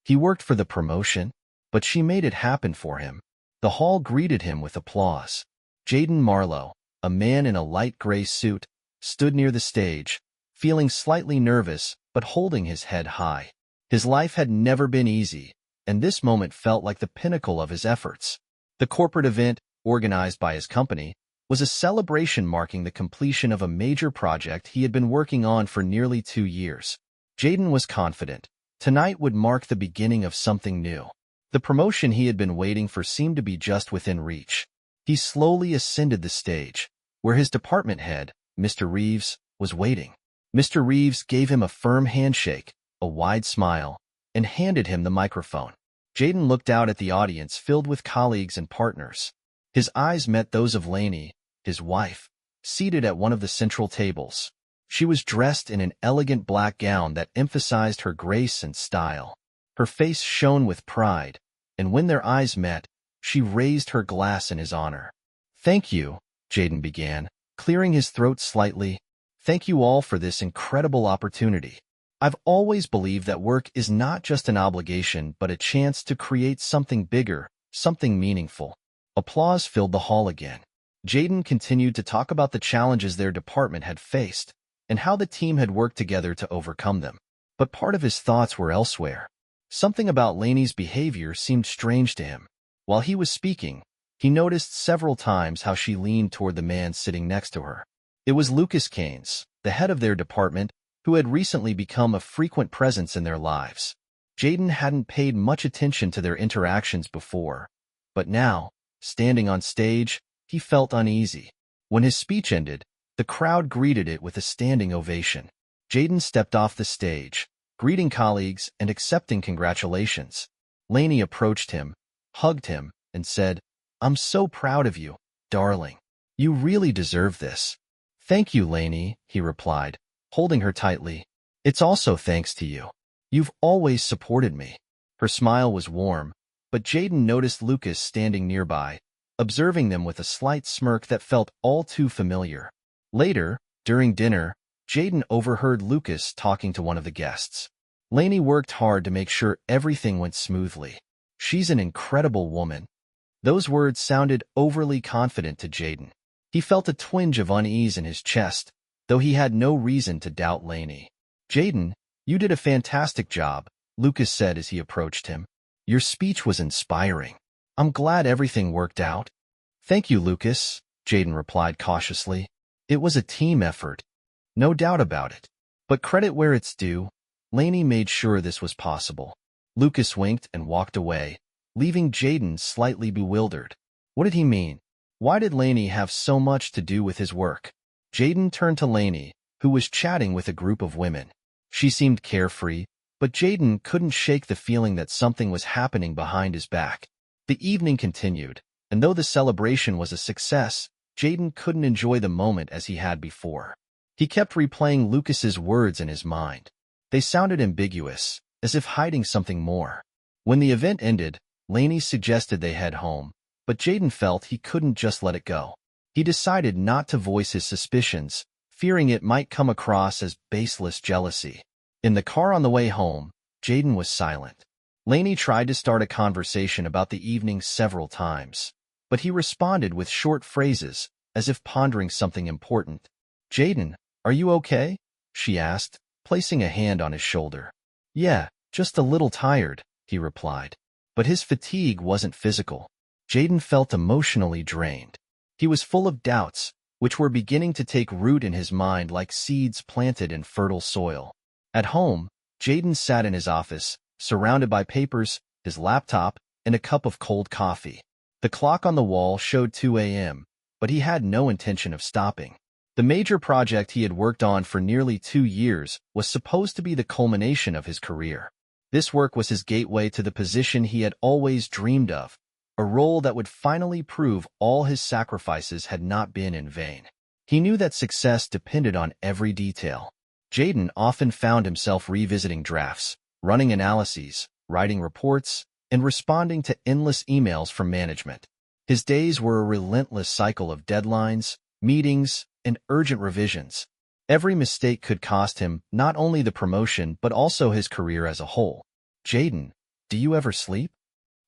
He worked for the promotion, but she made it happen for him. The hall greeted him with applause. Jaden Marlowe, a man in a light gray suit, stood near the stage, feeling slightly nervous but holding his head high. His life had never been easy, and this moment felt like the pinnacle of his efforts. The corporate event, organized by his company, was a celebration marking the completion of a major project he had been working on for nearly 2 years. Jaden was confident. Tonight would mark the beginning of something new. The promotion he had been waiting for seemed to be just within reach. He slowly ascended the stage, where his department head, Mr. Reeves, was waiting. Mr. Reeves gave him a firm handshake, a wide smile, and handed him the microphone. Jaden looked out at the audience filled with colleagues and partners. His eyes met those of Lainey, his wife, seated at one of the central tables. She was dressed in an elegant black gown that emphasized her grace and style. Her face shone with pride, and when their eyes met, she raised her glass in his honor. "Thank you," Jaden began, clearing his throat slightly. "Thank you all for this incredible opportunity. I've always believed that work is not just an obligation but a chance to create something bigger, something meaningful." Applause filled the hall again. Jaden continued to talk about the challenges their department had faced and how the team had worked together to overcome them. But part of his thoughts were elsewhere. Something about Lainey's behavior seemed strange to him. While he was speaking, he noticed several times how she leaned toward the man sitting next to her. It was Lucas Keynes, the head of their department, who had recently become a frequent presence in their lives. Jaden hadn't paid much attention to their interactions before, but now, standing on stage, he felt uneasy. When his speech ended, the crowd greeted it with a standing ovation. Jaden stepped off the stage, greeting colleagues and accepting congratulations. Lainey approached him, hugged him, and said, "I'm so proud of you, darling. You really deserve this." "Thank you, Lainey," he replied, holding her tightly. "It's also thanks to you. You've always supported me." Her smile was warm, but Jaden noticed Lucas standing nearby, observing them with a slight smirk that felt all too familiar. Later, during dinner, Jaden overheard Lucas talking to one of the guests. "Lainey worked hard to make sure everything went smoothly. She's an incredible woman." Those words sounded overly confident to Jaden. He felt a twinge of unease in his chest, though he had no reason to doubt Lainey. "Jaden, you did a fantastic job," Lucas said as he approached him. "Your speech was inspiring. I'm glad everything worked out." "Thank you, Lucas," Jaden replied cautiously. "It was a team effort. No doubt about it. But credit where it's due. Lainey made sure this was possible." Lucas winked and walked away, leaving Jaden slightly bewildered. What did he mean? Why did Lainey have so much to do with his work? Jaden turned to Lainey, who was chatting with a group of women. She seemed carefree, but Jaden couldn't shake the feeling that something was happening behind his back. The evening continued, and though the celebration was a success, Jaden couldn't enjoy the moment as he had before. He kept replaying Lucas's words in his mind. They sounded ambiguous, as if hiding something more. When the event ended, Lainey suggested they head home, but Jaden felt he couldn't just let it go. He decided not to voice his suspicions, fearing it might come across as baseless jealousy. In the car on the way home, Jaden was silent. Lainey tried to start a conversation about the evening several times, but he responded with short phrases, as if pondering something important. "Jaden, are you okay?" she asked, placing a hand on his shoulder. "Yeah, just a little tired," he replied. But his fatigue wasn't physical. Jaden felt emotionally drained. He was full of doubts, which were beginning to take root in his mind like seeds planted in fertile soil. At home, Jaden sat in his office, surrounded by papers, his laptop, and a cup of cold coffee. The clock on the wall showed 2 a.m., but he had no intention of stopping. The major project he had worked on for nearly 2 years was supposed to be the culmination of his career. This work was his gateway to the position he had always dreamed of, a role that would finally prove all his sacrifices had not been in vain. He knew that success depended on every detail. Jaden often found himself revisiting drafts, running analyses, writing reports, and responding to endless emails from management. His days were a relentless cycle of deadlines, meetings, and urgent revisions. Every mistake could cost him not only the promotion but also his career as a whole. Jaden, Do you ever sleep?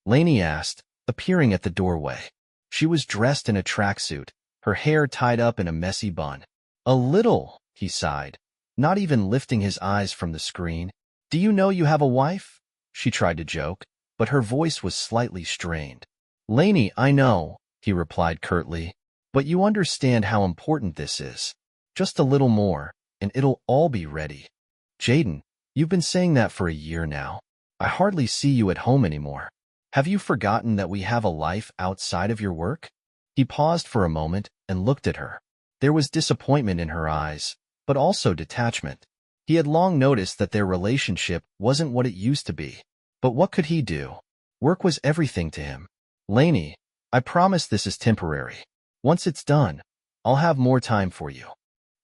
Lainey asked, appearing at the doorway. She was dressed in a tracksuit, her hair tied up in a messy bun. A little, he sighed, not even lifting his eyes from the screen. Do you know you have a wife? She tried to joke, but her voice was slightly strained. Lainey, I know, he replied curtly, but you understand how important this is. Just a little more, and it'll all be ready. Jaden, you've been saying that for a year now. I hardly see you at home anymore. Have you forgotten that we have a life outside of your work? He paused for a moment and looked at her. There was disappointment in her eyes, but also detachment. He had long noticed that their relationship wasn't what it used to be. But what could he do? Work was everything to him. Lainey, I promise this is temporary. Once it's done, I'll have more time for you.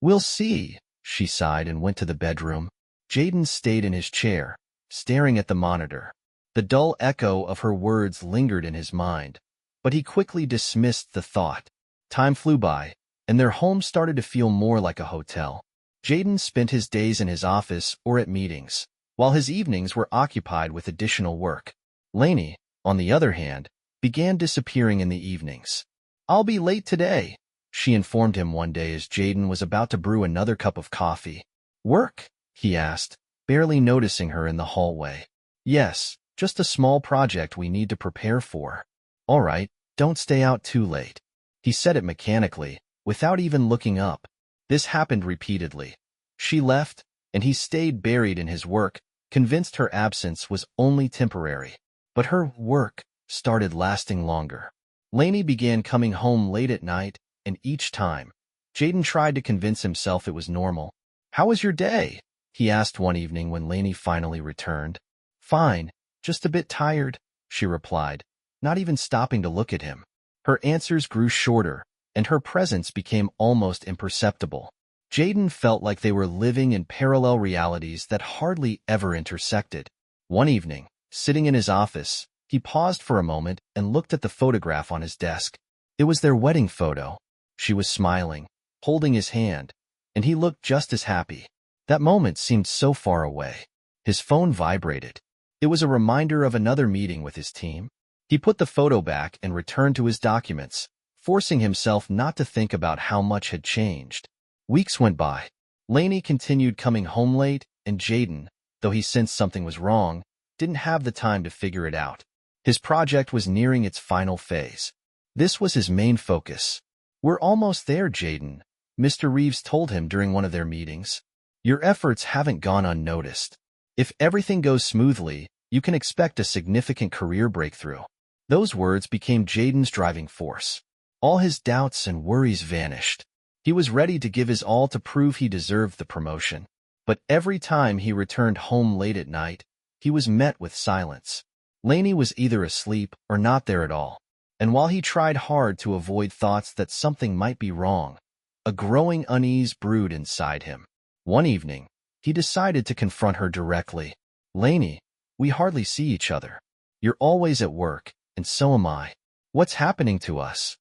We'll see, she sighed and went to the bedroom. Jaden stayed in his chair, staring at the monitor. The dull echo of her words lingered in his mind, but he quickly dismissed the thought. Time flew by, and their home started to feel more like a hotel. Jaden spent his days in his office or at meetings, while his evenings were occupied with additional work. Lainey, on the other hand, began disappearing in the evenings. I'll be late today, she informed him one day as Jaden was about to brew another cup of coffee. Work? He asked, barely noticing her in the hallway. Yes, just a small project we need to prepare for. All right, don't stay out too late. He said it mechanically, without even looking up. This happened repeatedly. She left, and he stayed buried in his work, convinced her absence was only temporary. But her work started lasting longer. Lainey began coming home late at night, and each time, Jaden tried to convince himself it was normal. How was your day? He asked one evening when Lainey finally returned. Fine, just a bit tired, she replied, not even stopping to look at him. Her answers grew shorter, and her presence became almost imperceptible. Jaden felt like they were living in parallel realities that hardly ever intersected. One evening, sitting in his office, he paused for a moment and looked at the photograph on his desk. It was their wedding photo. She was smiling, holding his hand, and he looked just as happy. That moment seemed so far away. His phone vibrated. It was a reminder of another meeting with his team. He put the photo back and returned to his documents, forcing himself not to think about how much had changed. Weeks went by. Lainey continued coming home late, and Jaden, though he sensed something was wrong, didn't have the time to figure it out. His project was nearing its final phase. This was his main focus. We're almost there, Jaden, Mr. Reeves told him during one of their meetings. Your efforts haven't gone unnoticed. If everything goes smoothly, you can expect a significant career breakthrough. Those words became Jaden's driving force. All his doubts and worries vanished. He was ready to give his all to prove he deserved the promotion. But every time he returned home late at night, he was met with silence. Lainey was either asleep or not there at all. And while he tried hard to avoid thoughts that something might be wrong, a growing unease brewed inside him. One evening, he decided to confront her directly. Lainey, we hardly see each other. You're always at work, and so am I. What's happening to us?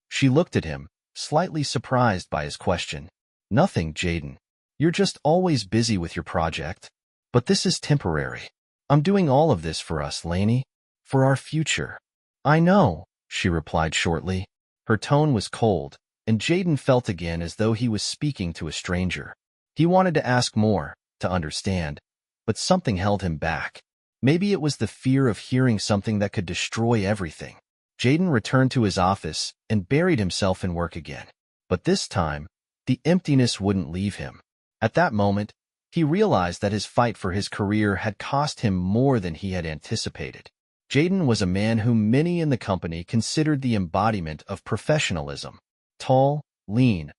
She looked at him, slightly surprised by his question. Nothing, Jaden. You're just always busy with your project. But this is temporary. I'm doing all of this for us, Lainey. For our future. I know, she replied shortly. Her tone was cold, and Jaden felt again as though he was speaking to a stranger. He wanted to ask more, to understand, but something held him back. Maybe it was the fear of hearing something that could destroy everything. Jaden returned to his office and buried himself in work again. But this time, the emptiness wouldn't leave him. At that moment, he realized that his fight for his career had cost him more than he had anticipated. Jaden was a man whom many in the company considered the embodiment of professionalism. Tall, lean,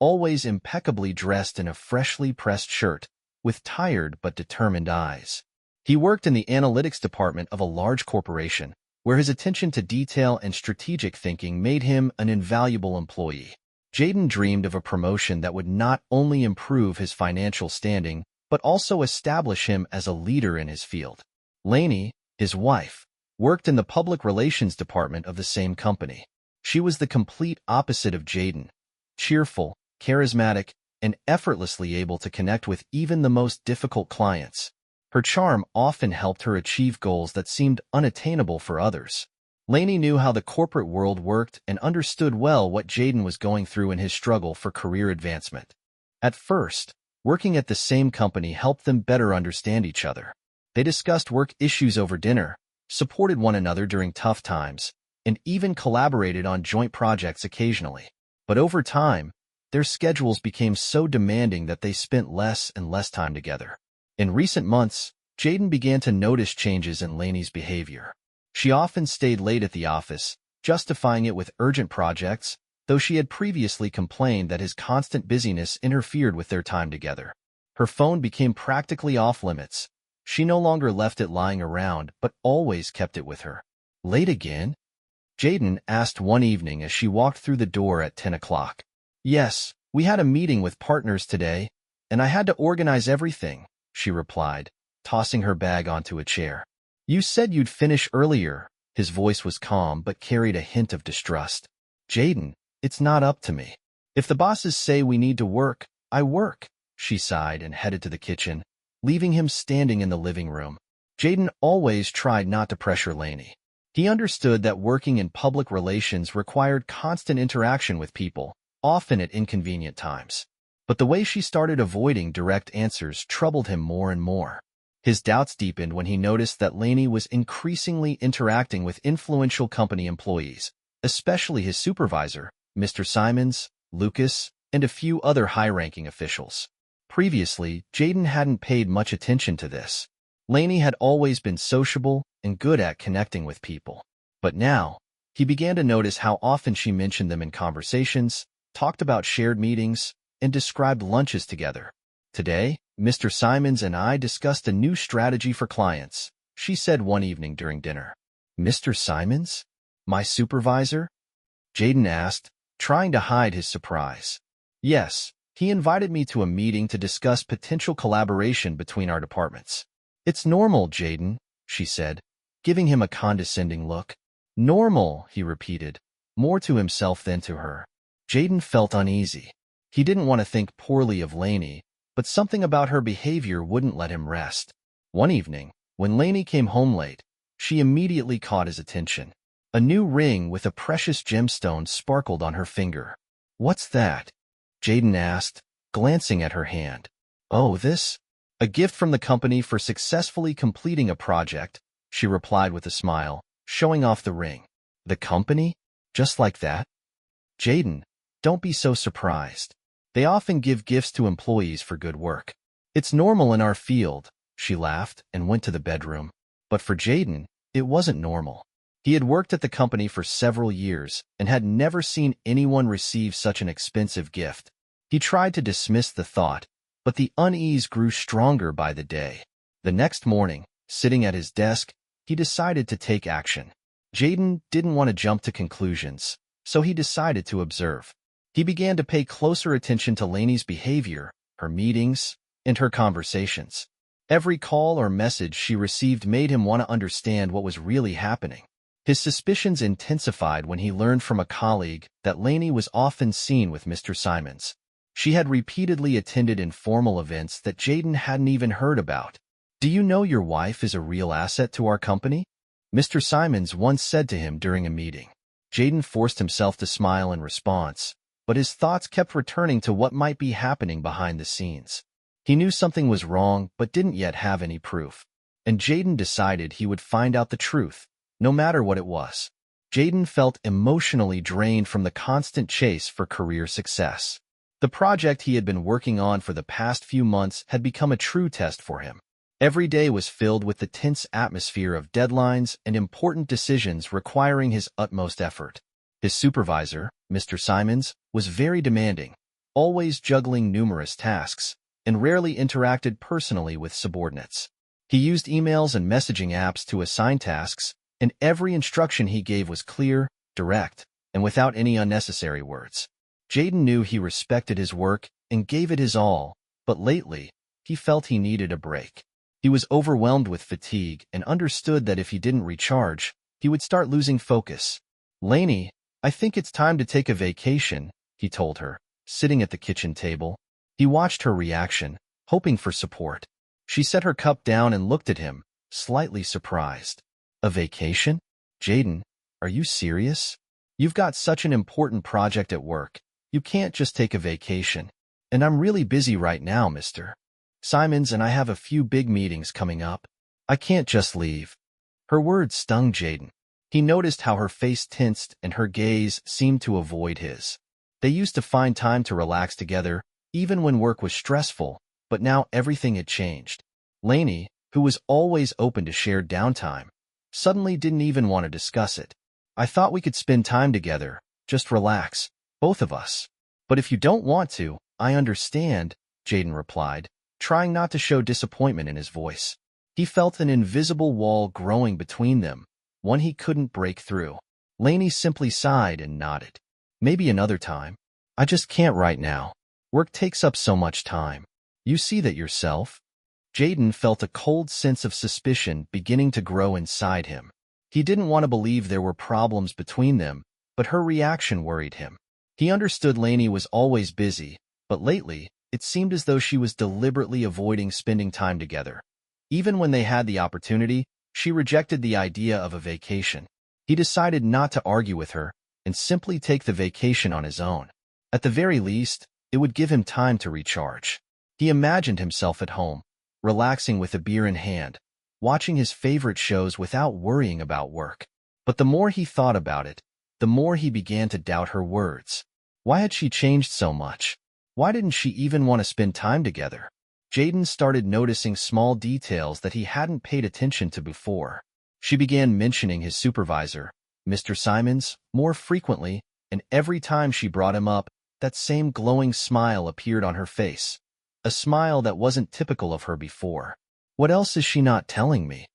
always impeccably dressed in a freshly pressed shirt, with tired but determined eyes. He worked in the analytics department of a large corporation, where his attention to detail and strategic thinking made him an invaluable employee. Jaden dreamed of a promotion that would not only improve his financial standing, but also establish him as a leader in his field. Lainey, his wife, worked in the public relations department of the same company. She was the complete opposite of Jaden, cheerful, charismatic, and effortlessly able to connect with even the most difficult clients. Her charm often helped her achieve goals that seemed unattainable for others. Lainey knew how the corporate world worked and understood well what Jaden was going through in his struggle for career advancement. At first, working at the same company helped them better understand each other. They discussed work issues over dinner, supported one another during tough times, and even collaborated on joint projects occasionally. But over time, their schedules became so demanding that they spent less and less time together. In recent months, Jaden began to notice changes in Lainey's behavior. She often stayed late at the office, justifying it with urgent projects, though she had previously complained that his constant busyness interfered with their time together. Her phone became practically off-limits. She no longer left it lying around, but always kept it with her. Late again? Jaden asked one evening as she walked through the door at 10 o'clock. Yes, we had a meeting with partners today, and I had to organize everything, she replied, tossing her bag onto a chair. You said you'd finish earlier. His voice was calm but carried a hint of distrust. Jaden, it's not up to me. If the bosses say we need to work, I work, she sighed and headed to the kitchen, leaving him standing in the living room. Jaden always tried not to pressure Lainey. He understood that working in public relations required constant interaction with people, often at inconvenient times. But the way she started avoiding direct answers troubled him more and more. His doubts deepened when he noticed that Lainey was increasingly interacting with influential company employees, especially his supervisor, Mr. Simons, Lucas, and a few other high-ranking officials. Previously, Jaden hadn't paid much attention to this. Lainey had always been sociable and good at connecting with people. But now, he began to notice how often she mentioned them in conversations, talked about shared meetings, and described lunches together. Today, Mr. Simons and I discussed a new strategy for clients, she said one evening during dinner. Mr. Simons? My supervisor? Jaden asked, trying to hide his surprise. Yes, he invited me to a meeting to discuss potential collaboration between our departments. It's normal, Jaden, she said, giving him a condescending look. Normal, he repeated, more to himself than to her. Jaden felt uneasy. He didn't want to think poorly of Lainey, but something about her behavior wouldn't let him rest. One evening, when Lainey came home late, she immediately caught his attention. A new ring with a precious gemstone sparkled on her finger. What's that? Jaden asked, glancing at her hand. Oh, this? A gift from the company for successfully completing a project, she replied with a smile, showing off the ring. The company? Just like that? Jaden, don't be so surprised. They often give gifts to employees for good work. It's normal in our field, she laughed and went to the bedroom. But for Jaden, it wasn't normal. He had worked at the company for several years and had never seen anyone receive such an expensive gift. He tried to dismiss the thought, but the unease grew stronger by the day. The next morning, sitting at his desk, he decided to take action. Jaden didn't want to jump to conclusions, so he decided to observe. He began to pay closer attention to Lainey's behavior, her meetings, and her conversations. Every call or message she received made him want to understand what was really happening. His suspicions intensified when he learned from a colleague that Lainey was often seen with Mr. Simons. She had repeatedly attended informal events that Jaden hadn't even heard about. Do you know your wife is a real asset to our company? Mr. Simons once said to him during a meeting. Jaden forced himself to smile in response, but his thoughts kept returning to what might be happening behind the scenes. He knew something was wrong, but didn't yet have any proof. And Jaden decided he would find out the truth, no matter what it was. Jaden felt emotionally drained from the constant chase for career success. The project he had been working on for the past few months had become a true test for him. Every day was filled with the tense atmosphere of deadlines and important decisions requiring his utmost effort. His supervisor, Mr. Simons, was very demanding, always juggling numerous tasks, and rarely interacted personally with subordinates. He used emails and messaging apps to assign tasks, and every instruction he gave was clear, direct, and without any unnecessary words. Jaden knew he respected his work and gave it his all, but lately, he felt he needed a break. He was overwhelmed with fatigue and understood that if he didn't recharge, he would start losing focus. Lainey, I think it's time to take a vacation, he told her, sitting at the kitchen table. He watched her reaction, hoping for support. She set her cup down and looked at him, slightly surprised. A vacation? Jaden, are you serious? You've got such an important project at work. You can't just take a vacation. And I'm really busy right now, Mr. Simons, and I have a few big meetings coming up. I can't just leave. Her words stung Jaden. He noticed how her face tensed and her gaze seemed to avoid his. They used to find time to relax together, even when work was stressful, but now everything had changed. Lainey, who was always open to shared downtime, suddenly didn't even want to discuss it. I thought we could spend time together, just relax, both of us. But if you don't want to, I understand, Jaden replied, trying not to show disappointment in his voice. He felt an invisible wall growing between them, one he couldn't break through. Lainey simply sighed and nodded. Maybe another time. I just can't right now. Work takes up so much time. You see that yourself? Jaden felt a cold sense of suspicion beginning to grow inside him. He didn't want to believe there were problems between them, but her reaction worried him. He understood Lainey was always busy, but lately, it seemed as though she was deliberately avoiding spending time together. Even when they had the opportunity, she rejected the idea of a vacation. He decided not to argue with her and simply take the vacation on his own. At the very least, it would give him time to recharge. He imagined himself at home, relaxing with a beer in hand, watching his favorite shows without worrying about work. But the more he thought about it, the more he began to doubt her words. Why had she changed so much? Why didn't she even want to spend time together? Jaden started noticing small details that he hadn't paid attention to before. She began mentioning his supervisor, Mr. Simons, more frequently, and every time she brought him up, that same glowing smile appeared on her face. A smile that wasn't typical of her before. What else is she not telling me?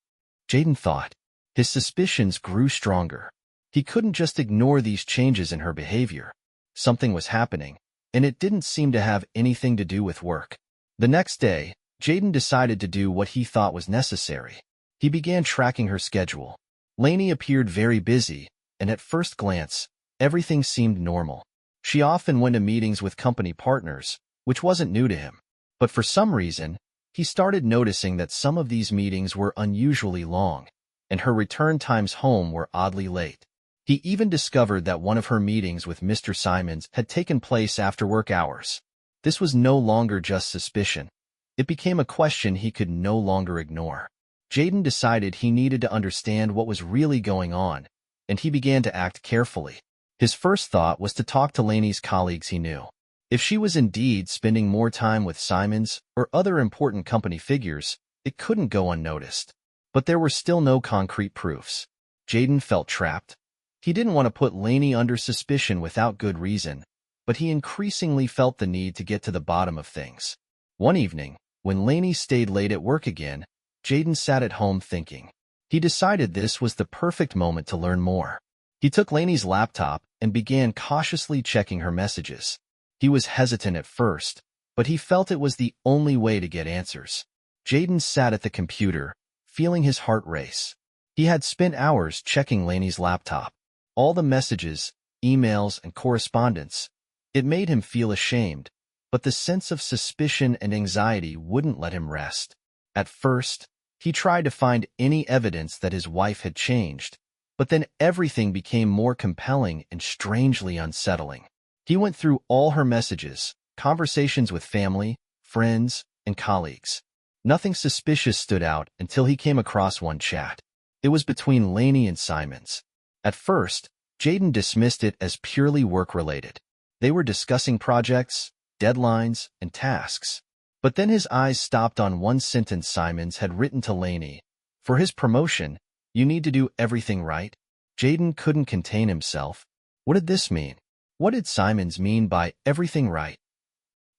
Jaden thought. His suspicions grew stronger. He couldn't just ignore these changes in her behavior. Something was happening, and it didn't seem to have anything to do with work. The next day, Jaden decided to do what he thought was necessary. He began tracking her schedule. Lainey appeared very busy, and at first glance, everything seemed normal. She often went to meetings with company partners, which wasn't new to him. But for some reason, he started noticing that some of these meetings were unusually long, and her return times home were oddly late. He even discovered that one of her meetings with Mr. Simons had taken place after work hours. This was no longer just suspicion. It became a question he could no longer ignore. Jaden decided he needed to understand what was really going on, and he began to act carefully. His first thought was to talk to Lainey's colleagues he knew. If she was indeed spending more time with Simons or other important company figures, it couldn't go unnoticed. But there were still no concrete proofs. Jaden felt trapped. He didn't want to put Lainey under suspicion without good reason, but he increasingly felt the need to get to the bottom of things. One evening, when Lainey stayed late at work again, Jaden sat at home thinking. He decided this was the perfect moment to learn more. He took Lainey's laptop and began cautiously checking her messages. He was hesitant at first, but he felt it was the only way to get answers. Jaden sat at the computer, feeling his heart race. He had spent hours checking Lainey's laptop. All the messages, emails, and correspondence. It made him feel ashamed, but the sense of suspicion and anxiety wouldn't let him rest. At first, he tried to find any evidence that his wife had changed, but then everything became more compelling and strangely unsettling. He went through all her messages, conversations with family, friends, and colleagues. Nothing suspicious stood out until he came across one chat. It was between Lainey and Simons. At first, Jaden dismissed it as purely work-related. They were discussing projects, deadlines, and tasks. But then his eyes stopped on one sentence Simons had written to Lainey. For his promotion, you need to do everything right. Jaden couldn't contain himself. What did this mean? What did Simons mean by everything right?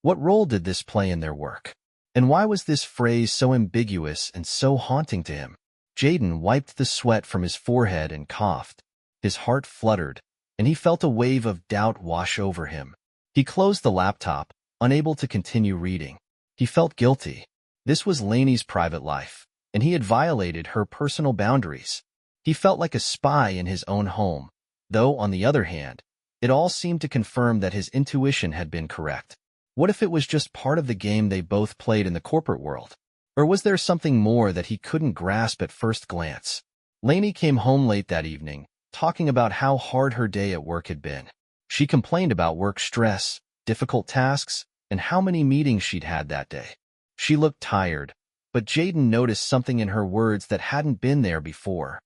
What role did this play in their work? And why was this phrase so ambiguous and so haunting to him? Jaden wiped the sweat from his forehead and coughed. His heart fluttered, and he felt a wave of doubt wash over him. He closed the laptop, unable to continue reading. He felt guilty. This was Lainey's private life, and he had violated her personal boundaries. He felt like a spy in his own home, though, on the other hand, it all seemed to confirm that his intuition had been correct. What if it was just part of the game they both played in the corporate world? Or was there something more that he couldn't grasp at first glance? Lainey came home late that evening, talking about how hard her day at work had been. She complained about work stress, difficult tasks, and how many meetings she'd had that day. She looked tired, but Jaden noticed something in her words that hadn't been there before.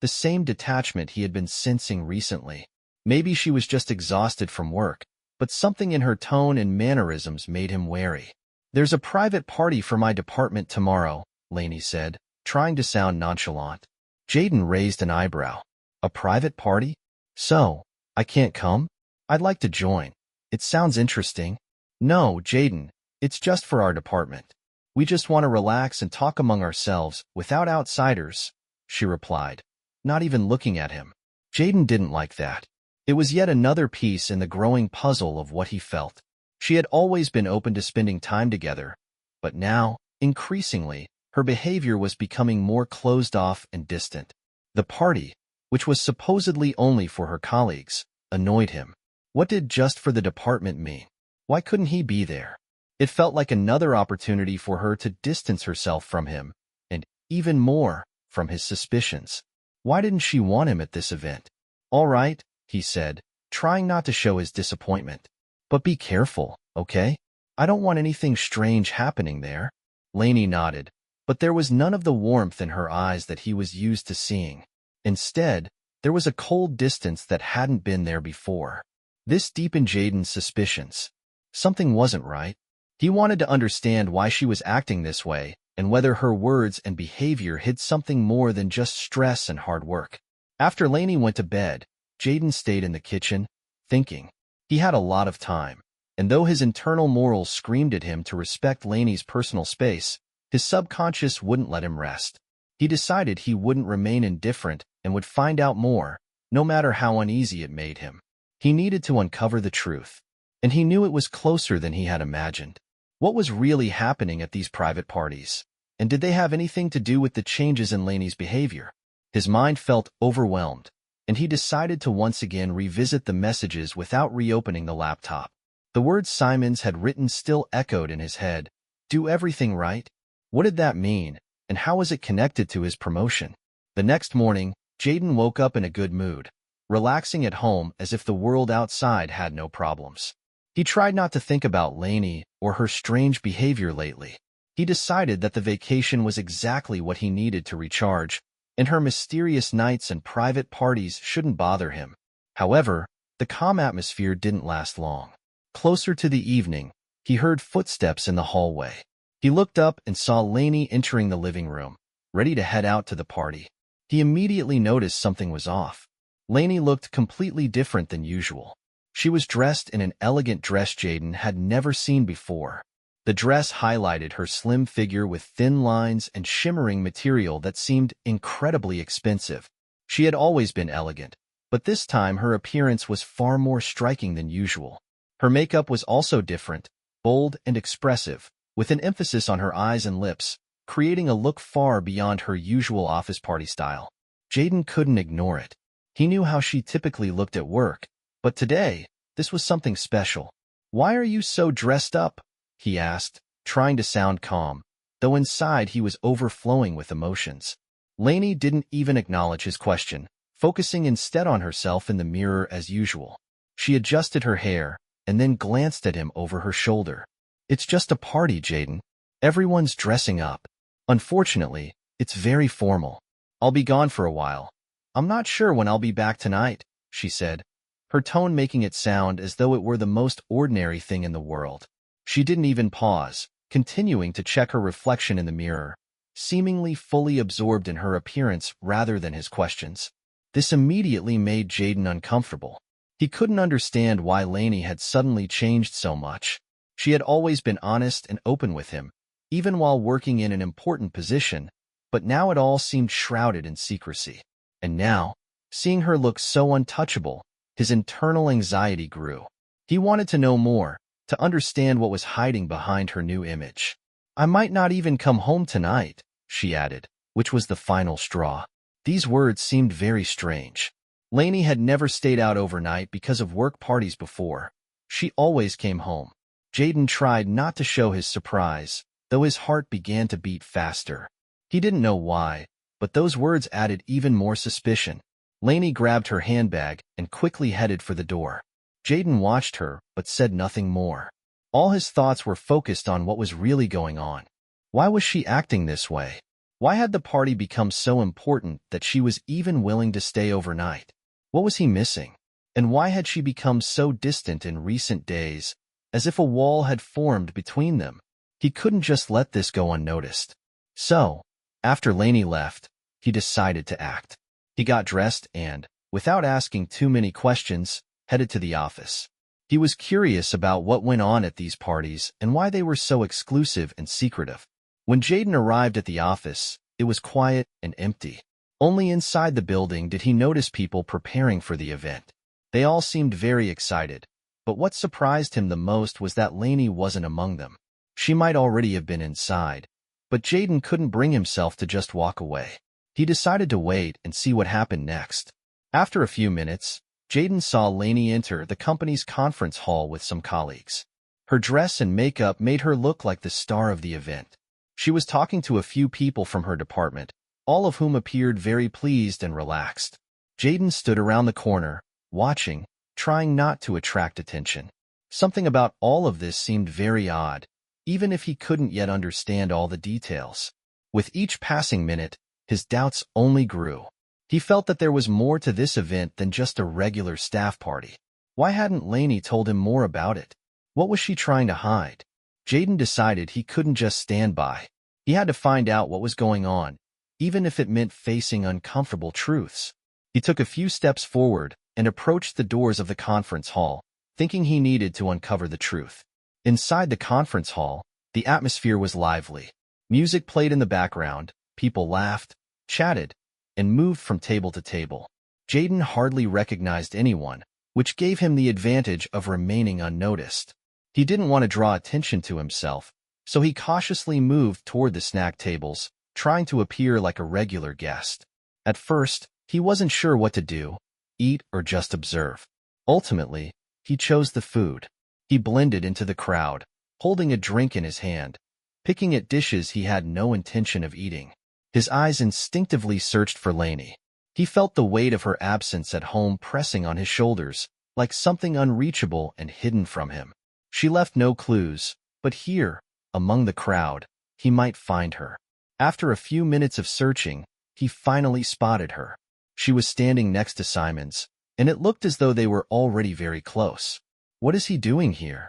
The same detachment he had been sensing recently. Maybe she was just exhausted from work, but something in her tone and mannerisms made him wary. "There's a private party for my department tomorrow," Lainey said, trying to sound nonchalant. Jaden raised an eyebrow. "A private party? So, I can't come? I'd like to join. It sounds interesting." "No, Jaden, it's just for our department. We just want to relax and talk among ourselves, without outsiders," she replied, not even looking at him. Jaden didn't like that. It was yet another piece in the growing puzzle of what he felt. She had always been open to spending time together, but now, increasingly, her behavior was becoming more closed off and distant. The party, which was supposedly only for her colleagues, annoyed him. What did just for the department mean? Why couldn't he be there? It felt like another opportunity for her to distance herself from him, and, even more, from his suspicions. Why didn't she want him at this event? "All right," he said, trying not to show his disappointment. "But be careful, okay? I don't want anything strange happening there." Lainey nodded, but there was none of the warmth in her eyes that he was used to seeing. Instead, there was a cold distance that hadn't been there before. This deepened Jaden's suspicions. Something wasn't right. He wanted to understand why she was acting this way, and whether her words and behavior hid something more than just stress and hard work. After Lainey went to bed, Jaden stayed in the kitchen, thinking. He had a lot of time, and though his internal morals screamed at him to respect Lainey's personal space, his subconscious wouldn't let him rest. He decided he wouldn't remain indifferent and would find out more, no matter how uneasy it made him. He needed to uncover the truth, and he knew it was closer than he had imagined. What was really happening at these private parties? And did they have anything to do with the changes in Lainey's behavior? His mind felt overwhelmed, and he decided to once again revisit the messages without reopening the laptop. The words Simons had written still echoed in his head. Do everything right? What did that mean, and how was it connected to his promotion? The next morning, Jaden woke up in a good mood, relaxing at home as if the world outside had no problems. He tried not to think about Lainey or her strange behavior lately. He decided that the vacation was exactly what he needed to recharge, and her mysterious nights and private parties shouldn't bother him. However, the calm atmosphere didn't last long. Closer to the evening, he heard footsteps in the hallway. He looked up and saw Lainey entering the living room, ready to head out to the party. He immediately noticed something was off. Lainey looked completely different than usual. She was dressed in an elegant dress Jaden had never seen before. The dress highlighted her slim figure with thin lines and shimmering material that seemed incredibly expensive. She had always been elegant, but this time her appearance was far more striking than usual. Her makeup was also different, bold and expressive, with an emphasis on her eyes and lips, creating a look far beyond her usual office party style. Jaden couldn't ignore it. He knew how she typically looked at work, but today, this was something special. "Why are you so dressed up?" he asked, trying to sound calm, though inside he was overflowing with emotions. Lainey didn't even acknowledge his question, focusing instead on herself in the mirror as usual. She adjusted her hair, and then glanced at him over her shoulder. "It's just a party, Jaden. Everyone's dressing up. Unfortunately, it's very formal. I'll be gone for a while. I'm not sure when I'll be back tonight," she said, her tone making it sound as though it were the most ordinary thing in the world. She didn't even pause, continuing to check her reflection in the mirror, seemingly fully absorbed in her appearance rather than his questions. This immediately made Jaden uncomfortable. He couldn't understand why Lainey had suddenly changed so much. She had always been honest and open with him, even while working in an important position, but now it all seemed shrouded in secrecy. And now, seeing her look so untouchable, his internal anxiety grew. He wanted to know more, to understand what was hiding behind her new image. "I might not even come home tonight," she added, which was the final straw. These words seemed very strange. Lainey had never stayed out overnight because of work parties before. She always came home. Jaden tried not to show his surprise, though his heart began to beat faster. He didn't know why, but those words added even more suspicion. Lainey grabbed her handbag and quickly headed for the door. Jaden watched her, but said nothing more. All his thoughts were focused on what was really going on. Why was she acting this way? Why had the party become so important that she was even willing to stay overnight? What was he missing? And why had she become so distant in recent days, as if a wall had formed between them? He couldn't just let this go unnoticed. So, after Lainey left, he decided to act. He got dressed and, without asking too many questions, headed to the office. He was curious about what went on at these parties and why they were so exclusive and secretive. When Jaden arrived at the office, it was quiet and empty. Only inside the building did he notice people preparing for the event. They all seemed very excited, but what surprised him the most was that Lainey wasn't among them. She might already have been inside, but Jaden couldn't bring himself to just walk away. He decided to wait and see what happened next. After a few minutes, Jaden saw Lainey enter the company's conference hall with some colleagues. Her dress and makeup made her look like the star of the event. She was talking to a few people from her department, all of whom appeared very pleased and relaxed. Jaden stood around the corner, watching, trying not to attract attention. Something about all of this seemed very odd, even if he couldn't yet understand all the details. With each passing minute, his doubts only grew. He felt that there was more to this event than just a regular staff party. Why hadn't Lainey told him more about it? What was she trying to hide? Jaden decided he couldn't just stand by. He had to find out what was going on, even if it meant facing uncomfortable truths. He took a few steps forward and approached the doors of the conference hall, thinking he needed to uncover the truth. Inside the conference hall, the atmosphere was lively. Music played in the background, people laughed, chatted, and moved from table to table. Jaden hardly recognized anyone, which gave him the advantage of remaining unnoticed. He didn't want to draw attention to himself, so he cautiously moved toward the snack tables, trying to appear like a regular guest. At first, he wasn't sure what to do, eat or just observe. Ultimately, he chose the food. He blended into the crowd, holding a drink in his hand, picking at dishes he had no intention of eating. His eyes instinctively searched for Lainey. He felt the weight of her absence at home pressing on his shoulders, like something unreachable and hidden from him. She left no clues, but here, among the crowd, he might find her. After a few minutes of searching, he finally spotted her. She was standing next to Simon's, and it looked as though they were already very close. What is he doing here?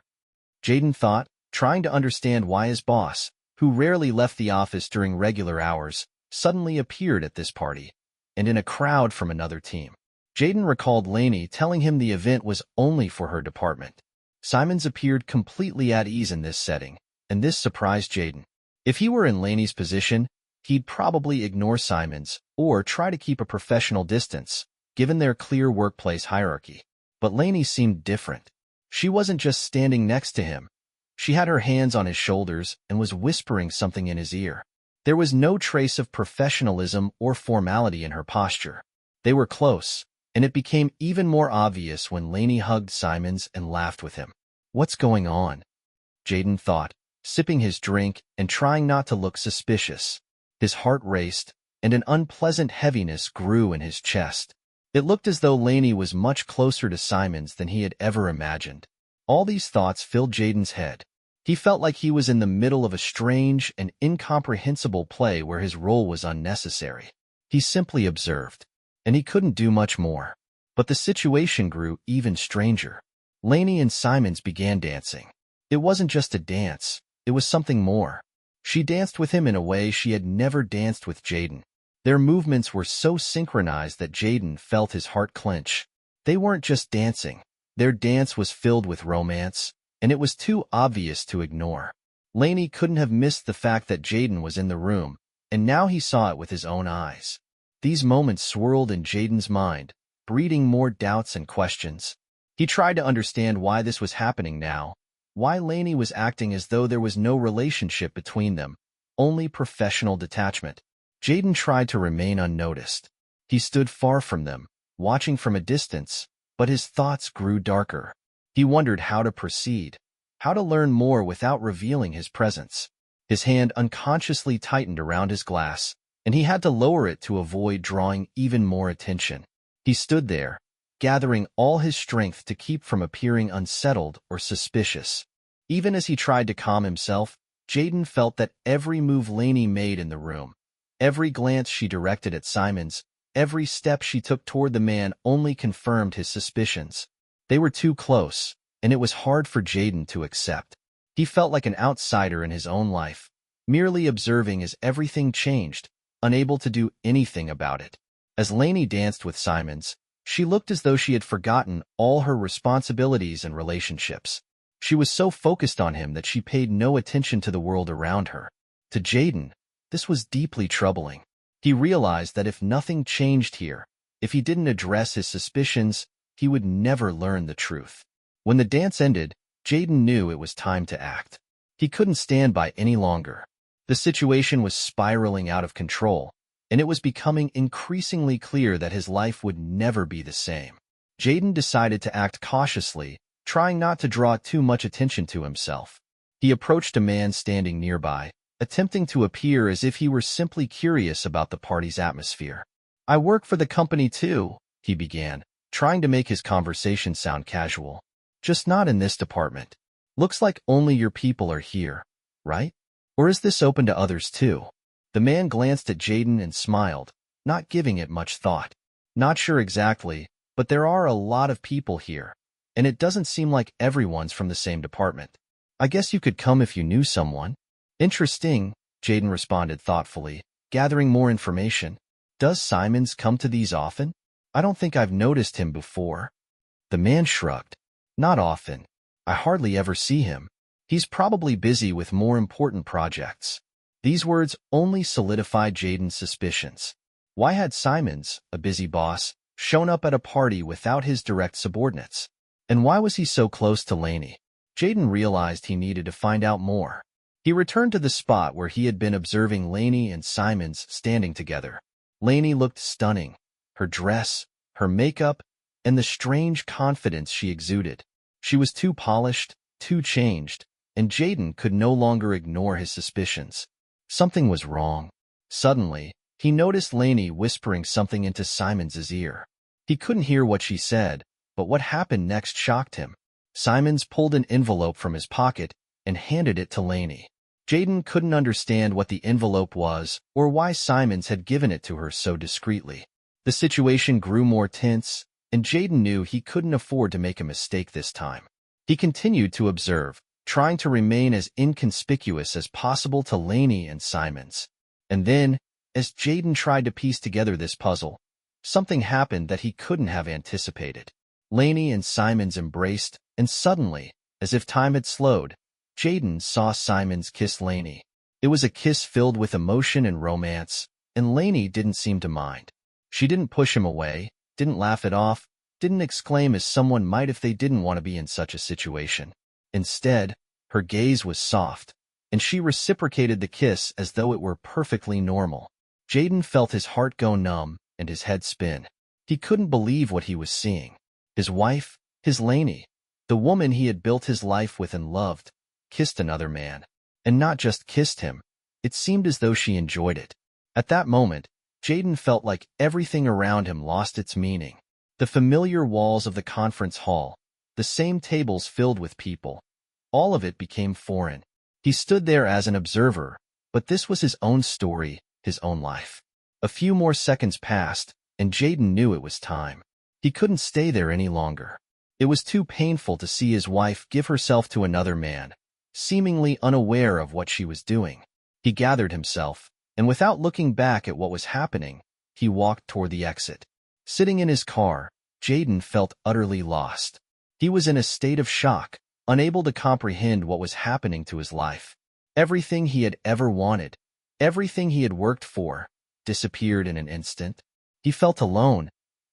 Jaden thought, trying to understand why his boss, who rarely left the office during regular hours, suddenly appeared at this party, and in a crowd from another team. Jaden recalled Lainey telling him the event was only for her department. Simon's appeared completely at ease in this setting, and this surprised Jaden. If he were in Lainey's position, he'd probably ignore Simon's or try to keep a professional distance, given their clear workplace hierarchy. But Lainey seemed different. She wasn't just standing next to him. She had her hands on his shoulders and was whispering something in his ear. There was no trace of professionalism or formality in her posture. They were close, and it became even more obvious when Lainey hugged Simons and laughed with him. What's going on? Jaden thought, sipping his drink and trying not to look suspicious. His heart raced, and an unpleasant heaviness grew in his chest. It looked as though Lainey was much closer to Simons than he had ever imagined. All these thoughts filled Jaden's head. He felt like he was in the middle of a strange and incomprehensible play where his role was unnecessary. He simply observed, and he couldn't do much more. But the situation grew even stranger. Lainey and Simons began dancing. It wasn't just a dance, it was something more. She danced with him in a way she had never danced with Jaden. Their movements were so synchronized that Jaden felt his heart clench. They weren't just dancing. Their dance was filled with romance, and it was too obvious to ignore. Lainey couldn't have missed the fact that Jaden was in the room, and now he saw it with his own eyes. These moments swirled in Jaden's mind, breeding more doubts and questions. He tried to understand why this was happening now, why Lainey was acting as though there was no relationship between them, only professional detachment. Jaden tried to remain unnoticed. He stood far from them, watching from a distance, but his thoughts grew darker. He wondered how to proceed, how to learn more without revealing his presence. His hand unconsciously tightened around his glass, and he had to lower it to avoid drawing even more attention. He stood there, gathering all his strength to keep from appearing unsettled or suspicious. Even as he tried to calm himself, Jaden felt that every move Lainey made in the room, every glance she directed at Simons, every step she took toward the man only confirmed his suspicions. They were too close, and it was hard for Jaden to accept. He felt like an outsider in his own life, merely observing as everything changed, unable to do anything about it. As Lainey danced with Simons, she looked as though she had forgotten all her responsibilities and relationships. She was so focused on him that she paid no attention to the world around her. To Jaden, this was deeply troubling. He realized that if nothing changed here, if he didn't address his suspicions, he would never learn the truth. When the dance ended, Jaden knew it was time to act. He couldn't stand by any longer. The situation was spiraling out of control, and it was becoming increasingly clear that his life would never be the same. Jaden decided to act cautiously, trying not to draw too much attention to himself. He approached a man standing nearby, attempting to appear as if he were simply curious about the party's atmosphere. "I work for the company too," he began, trying to make his conversation sound casual. "Just not in this department. Looks like only your people are here, right? Or is this open to others too?" The man glanced at Jaden and smiled, not giving it much thought. "Not sure exactly, but there are a lot of people here, and it doesn't seem like everyone's from the same department. I guess you could come if you knew someone." "Interesting," Jaden responded thoughtfully, gathering more information. "Does Simons come to these often? I don't think I've noticed him before." The man shrugged. "Not often. I hardly ever see him. He's probably busy with more important projects." These words only solidified Jaden's suspicions. Why had Simons, a busy boss, shown up at a party without his direct subordinates? And why was he so close to Lainey? Jaden realized he needed to find out more. He returned to the spot where he had been observing Lainey and Simons standing together. Lainey looked stunning. Her dress, her makeup, and the strange confidence she exuded. She was too polished, too changed, and Jaden could no longer ignore his suspicions. Something was wrong. Suddenly, he noticed Lainey whispering something into Simons's ear. He couldn't hear what she said, but what happened next shocked him. Simons pulled an envelope from his pocket and handed it to Lainey. Jaden couldn't understand what the envelope was or why Simons had given it to her so discreetly. The situation grew more tense, and Jaden knew he couldn't afford to make a mistake this time. He continued to observe, trying to remain as inconspicuous as possible to Lainey and Simons. And then, as Jaden tried to piece together this puzzle, something happened that he couldn't have anticipated. Lainey and Simons embraced, and suddenly, as if time had slowed, Jaden saw Simons kiss Lainey. It was a kiss filled with emotion and romance, and Lainey didn't seem to mind. She didn't push him away, didn't laugh it off, didn't exclaim as someone might if they didn't want to be in such a situation. Instead, her gaze was soft, and she reciprocated the kiss as though it were perfectly normal. Jaden felt his heart go numb and his head spin. He couldn't believe what he was seeing. His wife, his Lainey, the woman he had built his life with and loved, kissed another man. And not just kissed him, it seemed as though she enjoyed it. At that moment, Jaden felt like everything around him lost its meaning. The familiar walls of the conference hall, the same tables filled with people, all of it became foreign. He stood there as an observer, but this was his own story, his own life. A few more seconds passed, and Jaden knew it was time. He couldn't stay there any longer. It was too painful to see his wife give herself to another man, seemingly unaware of what she was doing. He gathered himself, and without looking back at what was happening, he walked toward the exit. Sitting in his car, Jaden felt utterly lost. He was in a state of shock, unable to comprehend what was happening to his life. Everything he had ever wanted, everything he had worked for, disappeared in an instant. He felt alone,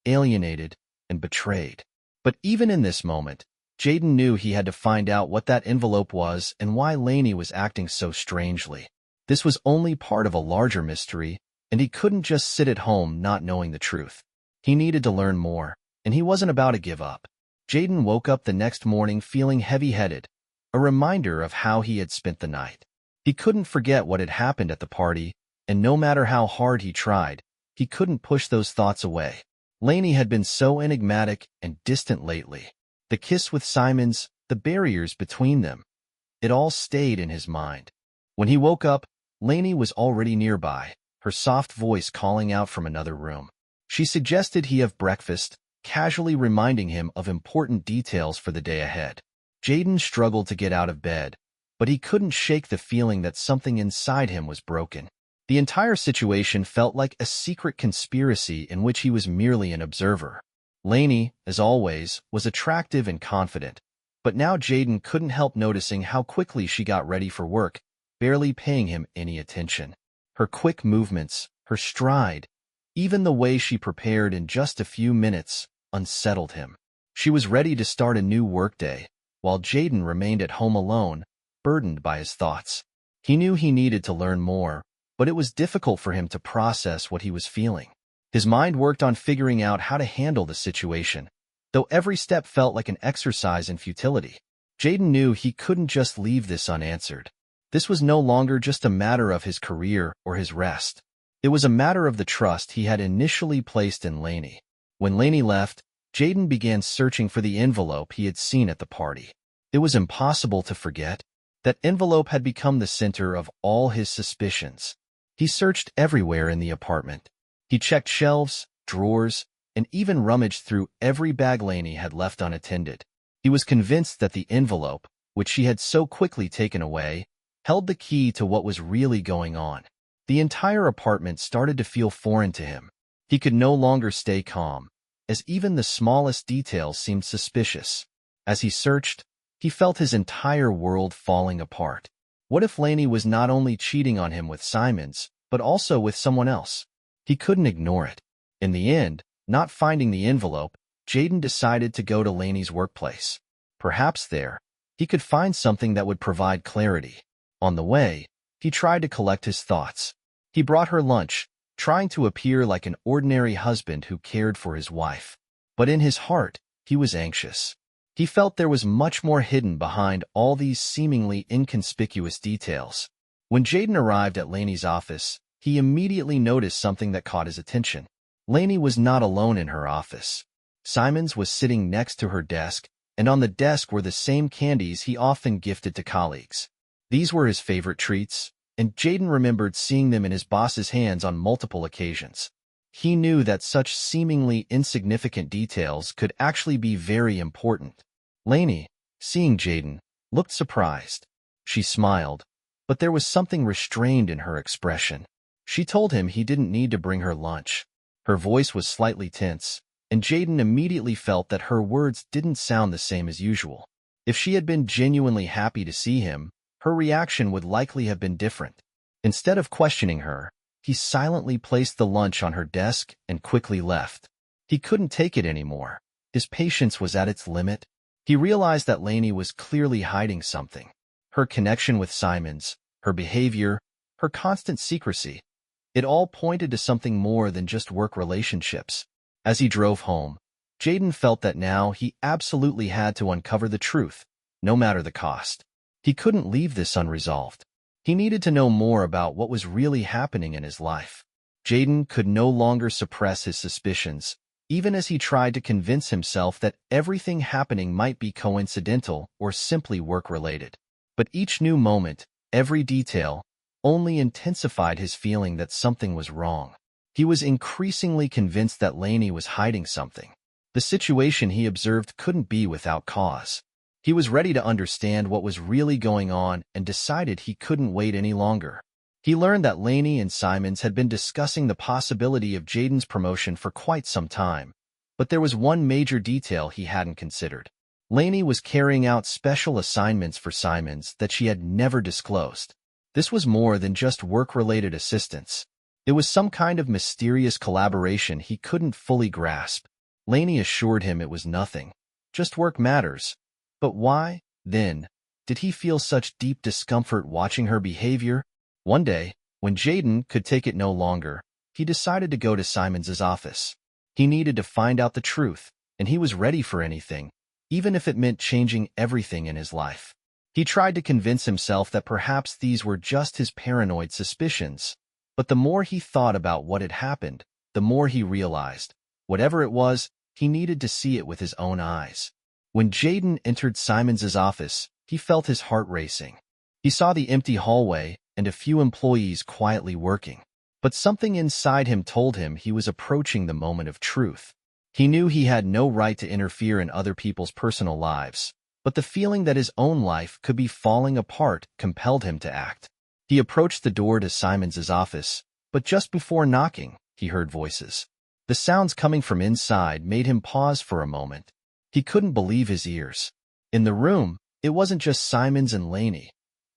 alienated, and betrayed. But even in this moment, Jaden knew he had to find out what that envelope was and why Lainey was acting so strangely. This was only part of a larger mystery, and he couldn't just sit at home not knowing the truth. He needed to learn more, and he wasn't about to give up. Jaden woke up the next morning feeling heavy-headed, a reminder of how he had spent the night. He couldn't forget what had happened at the party, and no matter how hard he tried, he couldn't push those thoughts away. Lainey had been so enigmatic and distant lately. The kiss with Simons, the barriers between them, it all stayed in his mind. When he woke up, Lainey was already nearby, her soft voice calling out from another room. She suggested he have breakfast, casually reminding him of important details for the day ahead. Jaden struggled to get out of bed, but he couldn't shake the feeling that something inside him was broken. The entire situation felt like a secret conspiracy in which he was merely an observer. Lainey, as always, was attractive and confident, but now Jaden couldn't help noticing how quickly she got ready for work, barely paying him any attention. Her quick movements, her stride, even the way she prepared in just a few minutes, unsettled him. She was ready to start a new workday, while Jaden remained at home alone, burdened by his thoughts. He knew he needed to learn more, but it was difficult for him to process what he was feeling. His mind worked on figuring out how to handle the situation, though every step felt like an exercise in futility. Jaden knew he couldn't just leave this unanswered. This was no longer just a matter of his career or his rest. It was a matter of the trust he had initially placed in Lainey. When Lainey left, Jaden began searching for the envelope he had seen at the party. It was impossible to forget. That envelope had become the center of all his suspicions. He searched everywhere in the apartment. He checked shelves, drawers, and even rummaged through every bag Lainey had left unattended. He was convinced that the envelope, which she had so quickly taken away, held the key to what was really going on. The entire apartment started to feel foreign to him. He could no longer stay calm, as even the smallest details seemed suspicious. As he searched, he felt his entire world falling apart. What if Lainey was not only cheating on him with Simons, but also with someone else? He couldn't ignore it. In the end, not finding the envelope, Jaden decided to go to Lainey's workplace. Perhaps there, he could find something that would provide clarity. On the way, he tried to collect his thoughts. He brought her lunch, trying to appear like an ordinary husband who cared for his wife. But in his heart, he was anxious. He felt there was much more hidden behind all these seemingly inconspicuous details. When Jaden arrived at Lainey's office, he immediately noticed something that caught his attention. Lainey was not alone in her office. Simons was sitting next to her desk, and on the desk were the same candies he often gifted to colleagues. These were his favorite treats, and Jaden remembered seeing them in his boss's hands on multiple occasions. He knew that such seemingly insignificant details could actually be very important. Lainey, seeing Jaden, looked surprised. She smiled, but there was something restrained in her expression. She told him he didn't need to bring her lunch. Her voice was slightly tense, and Jaden immediately felt that her words didn't sound the same as usual. If she had been genuinely happy to see him, her reaction would likely have been different. Instead of questioning her, he silently placed the lunch on her desk and quickly left. He couldn't take it anymore. His patience was at its limit. He realized that Lainey was clearly hiding something. Her connection with Simons, her behavior, her constant secrecy, it all pointed to something more than just work relationships. As he drove home, Jaden felt that now he absolutely had to uncover the truth, no matter the cost. He couldn't leave this unresolved. He needed to know more about what was really happening in his life. Jaden could no longer suppress his suspicions, even as he tried to convince himself that everything happening might be coincidental or simply work-related. But each new moment, every detail, only intensified his feeling that something was wrong. He was increasingly convinced that Lainey was hiding something. The situation he observed couldn't be without cause. He was ready to understand what was really going on and decided he couldn't wait any longer. He learned that Lainey and Simons had been discussing the possibility of Jaden's promotion for quite some time, but there was one major detail he hadn't considered. Lainey was carrying out special assignments for Simons that she had never disclosed. This was more than just work-related assistance. It was some kind of mysterious collaboration he couldn't fully grasp. Lainey assured him it was nothing, just work matters. But why, then, did he feel such deep discomfort watching her behavior? One day, when Jaden could take it no longer, he decided to go to Simons's office. He needed to find out the truth, and he was ready for anything, even if it meant changing everything in his life. He tried to convince himself that perhaps these were just his paranoid suspicions. But the more he thought about what had happened, the more he realized, whatever it was, he needed to see it with his own eyes. When Jaden entered Simons's office, he felt his heart racing. He saw the empty hallway and a few employees quietly working. But something inside him told him he was approaching the moment of truth. He knew he had no right to interfere in other people's personal lives, but the feeling that his own life could be falling apart compelled him to act. He approached the door to Simons's office, but just before knocking, he heard voices. The sounds coming from inside made him pause for a moment. He couldn't believe his ears. In the room, it wasn't just Simons and Laney.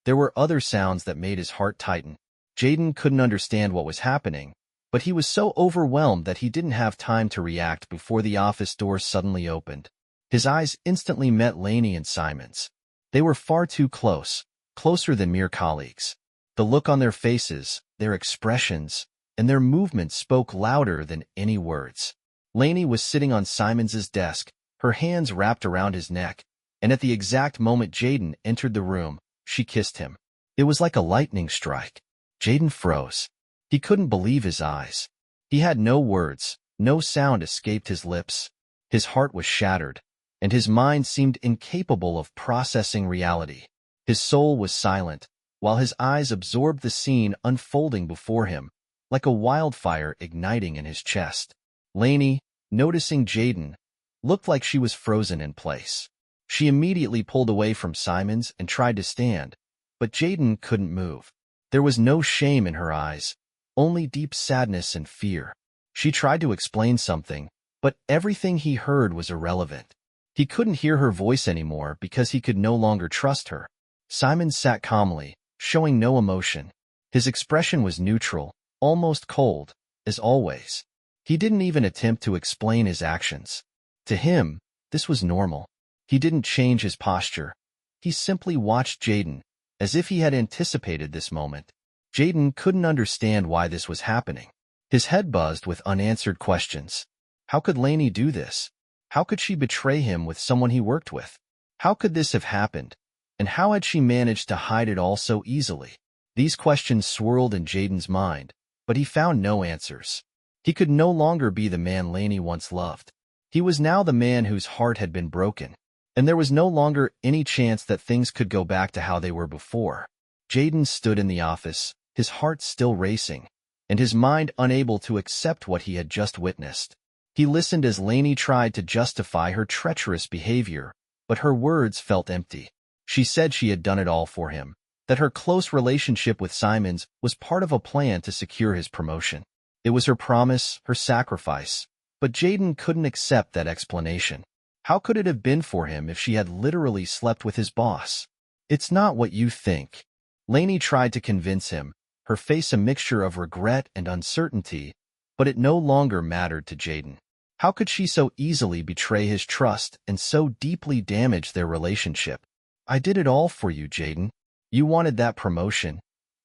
There were other sounds that made his heart tighten. Jaden couldn't understand what was happening, but he was so overwhelmed that he didn't have time to react before the office door suddenly opened. His eyes instantly met Laney and Simons. They were far too close, closer than mere colleagues. The look on their faces, their expressions, and their movements spoke louder than any words. Laney was sitting on Simons's desk, her hands wrapped around his neck, and at the exact moment Jaden entered the room, she kissed him. It was like a lightning strike. Jaden froze. He couldn't believe his eyes. He had no words, no sound escaped his lips. His heart was shattered, and his mind seemed incapable of processing reality. His soul was silent, while his eyes absorbed the scene unfolding before him, like a wildfire igniting in his chest. Laney, noticing Jaden, looked like she was frozen in place. She immediately pulled away from Simons and tried to stand, but Jaden couldn't move. There was no shame in her eyes, only deep sadness and fear. She tried to explain something, but everything he heard was irrelevant. He couldn't hear her voice anymore because he could no longer trust her. Simons sat calmly, showing no emotion. His expression was neutral, almost cold, as always. He didn't even attempt to explain his actions. To him, this was normal. He didn't change his posture. He simply watched Jaden, as if he had anticipated this moment. Jaden couldn't understand why this was happening. His head buzzed with unanswered questions. How could Laney do this? How could she betray him with someone he worked with? How could this have happened? And how had she managed to hide it all so easily? These questions swirled in Jaden's mind, but he found no answers. He could no longer be the man Laney once loved. He was now the man whose heart had been broken, and there was no longer any chance that things could go back to how they were before. Jaden stood in the office, his heart still racing, and his mind unable to accept what he had just witnessed. He listened as Laney tried to justify her treacherous behavior, but her words felt empty. She said she had done it all for him, that her close relationship with Simons was part of a plan to secure his promotion. It was her promise, her sacrifice, but Jaden couldn't accept that explanation. How could it have been for him if she had literally slept with his boss? It's not what you think. Laney tried to convince him, her face a mixture of regret and uncertainty, but it no longer mattered to Jaden. How could she so easily betray his trust and so deeply damage their relationship? I did it all for you, Jaden. You wanted that promotion.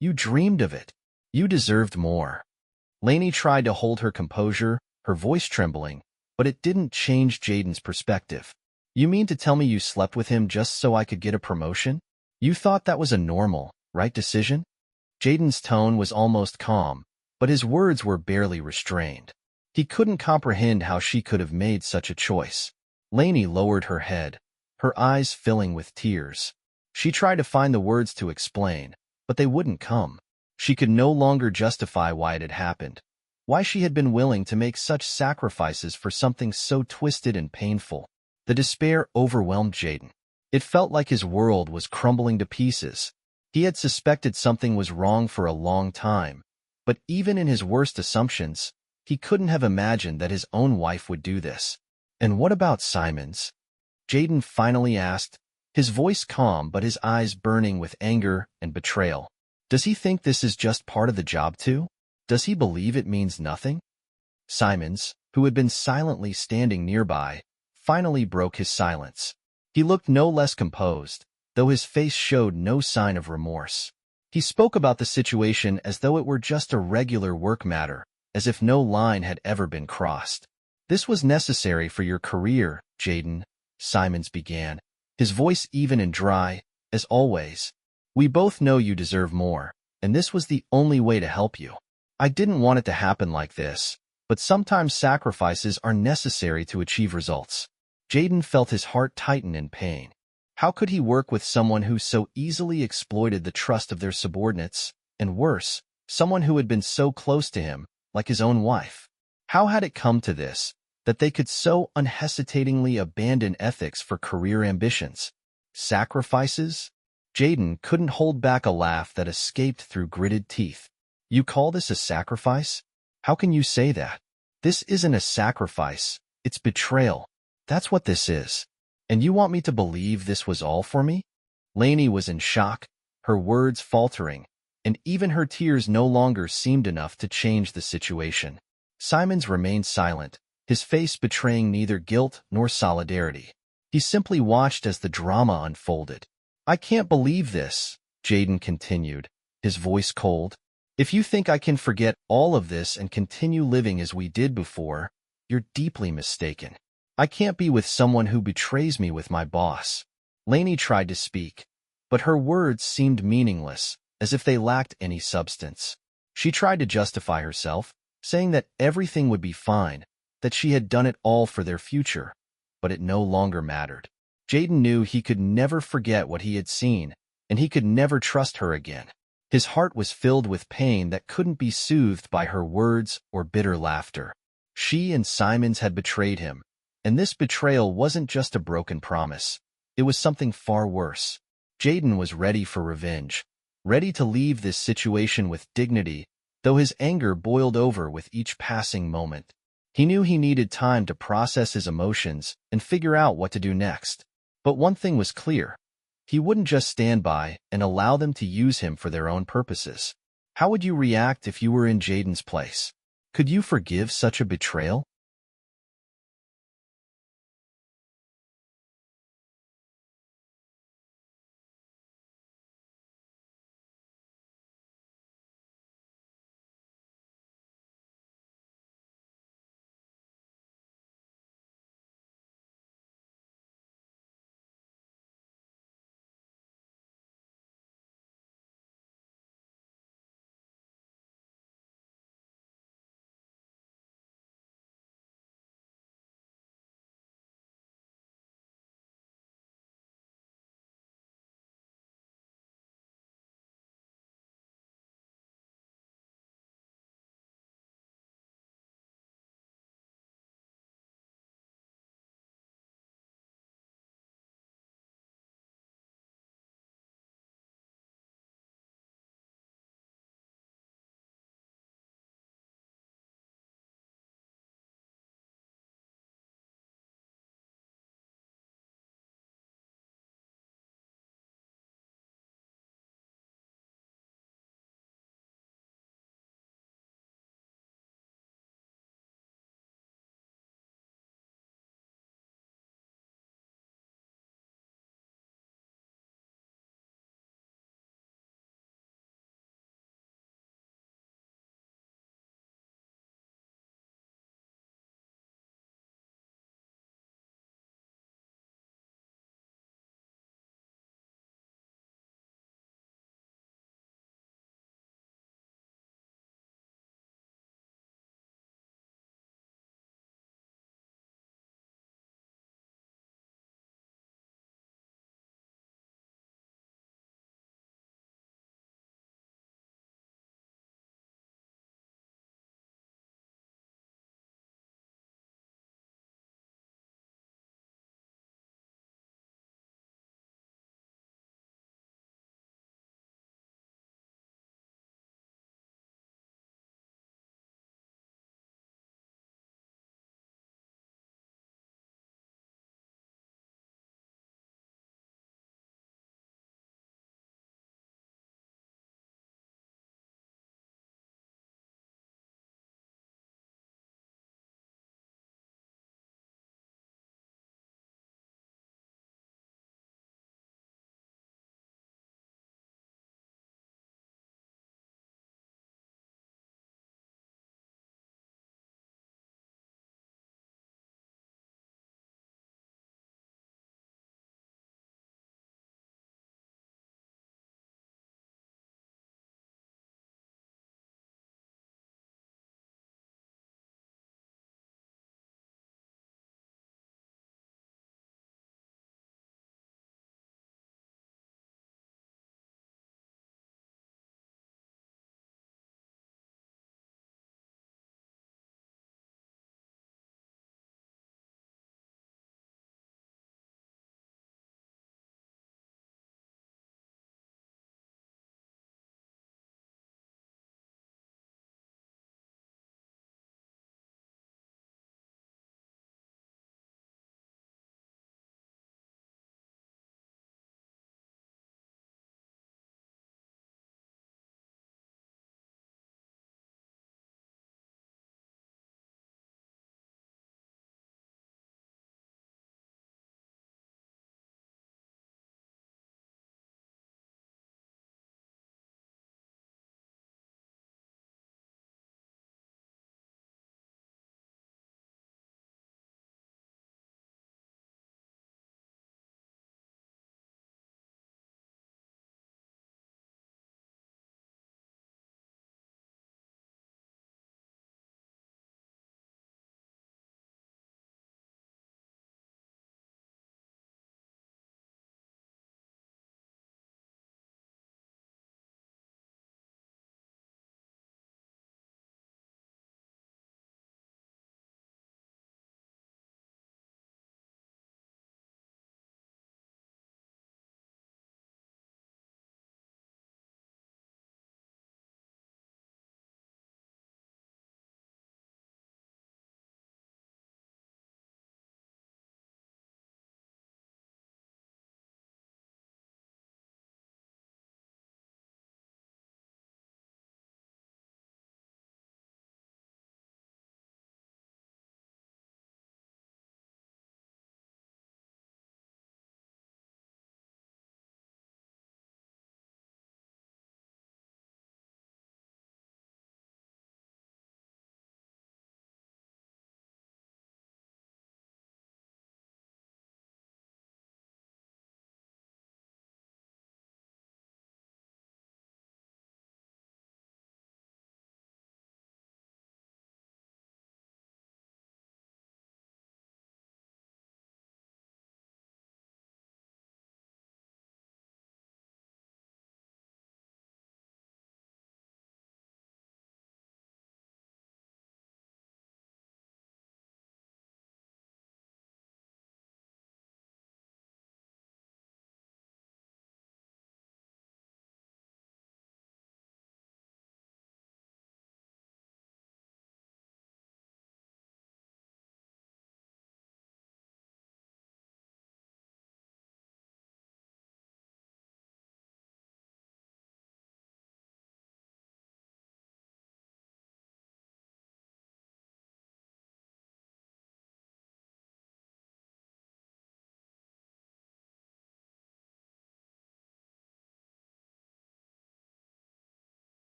You dreamed of it. You deserved more. Laney tried to hold her composure, her voice trembling, but it didn't change Jaden's perspective. You mean to tell me you slept with him just so I could get a promotion? You thought that was a normal, right decision? Jaden's tone was almost calm, but his words were barely restrained. He couldn't comprehend how she could have made such a choice. Laney lowered her head, her eyes filling with tears. She tried to find the words to explain, but they wouldn't come. She could no longer justify why it had happened, why she had been willing to make such sacrifices for something so twisted and painful. The despair overwhelmed Jaden. It felt like his world was crumbling to pieces. He had suspected something was wrong for a long time, but even in his worst assumptions, he couldn't have imagined that his own wife would do this. And what about Simons? Jaden finally asked, his voice calm but his eyes burning with anger and betrayal. Does he think this is just part of the job too? Does he believe it means nothing? Simons, who had been silently standing nearby, finally broke his silence. He looked no less composed, though his face showed no sign of remorse. He spoke about the situation as though it were just a regular work matter, as if no line had ever been crossed. This was necessary for your career, Jaden, Simons began, his voice even and dry, as always. We both know you deserve more, and this was the only way to help you. I didn't want it to happen like this, but sometimes sacrifices are necessary to achieve results. Jaden felt his heart tighten in pain. How could he work with someone who so easily exploited the trust of their subordinates, and worse, someone who had been so close to him, like his own wife? How had it come to this, that they could so unhesitatingly abandon ethics for career ambitions? Sacrifices? Jaden couldn't hold back a laugh that escaped through gritted teeth. You call this a sacrifice? How can you say that? This isn't a sacrifice, it's betrayal. That's what this is. And you want me to believe this was all for me? Lainey was in shock, her words faltering, and even her tears no longer seemed enough to change the situation. Simons remained silent, his face betraying neither guilt nor solidarity. He simply watched as the drama unfolded. I can't believe this, Jaden continued, his voice cold. If you think I can forget all of this and continue living as we did before, you're deeply mistaken. I can't be with someone who betrays me with my boss. Lainey tried to speak, but her words seemed meaningless, as if they lacked any substance. She tried to justify herself, saying that everything would be fine, that she had done it all for their future, but it no longer mattered. Jaden knew he could never forget what he had seen, and he could never trust her again. His heart was filled with pain that couldn't be soothed by her words or bitter laughter. She and Simons had betrayed him, and this betrayal wasn't just a broken promise. It was something far worse. Jaden was ready for revenge, ready to leave this situation with dignity, though his anger boiled over with each passing moment. He knew he needed time to process his emotions and figure out what to do next. But one thing was clear. He wouldn't just stand by and allow them to use him for their own purposes. How would you react if you were in Jaden's place? Could you forgive such a betrayal?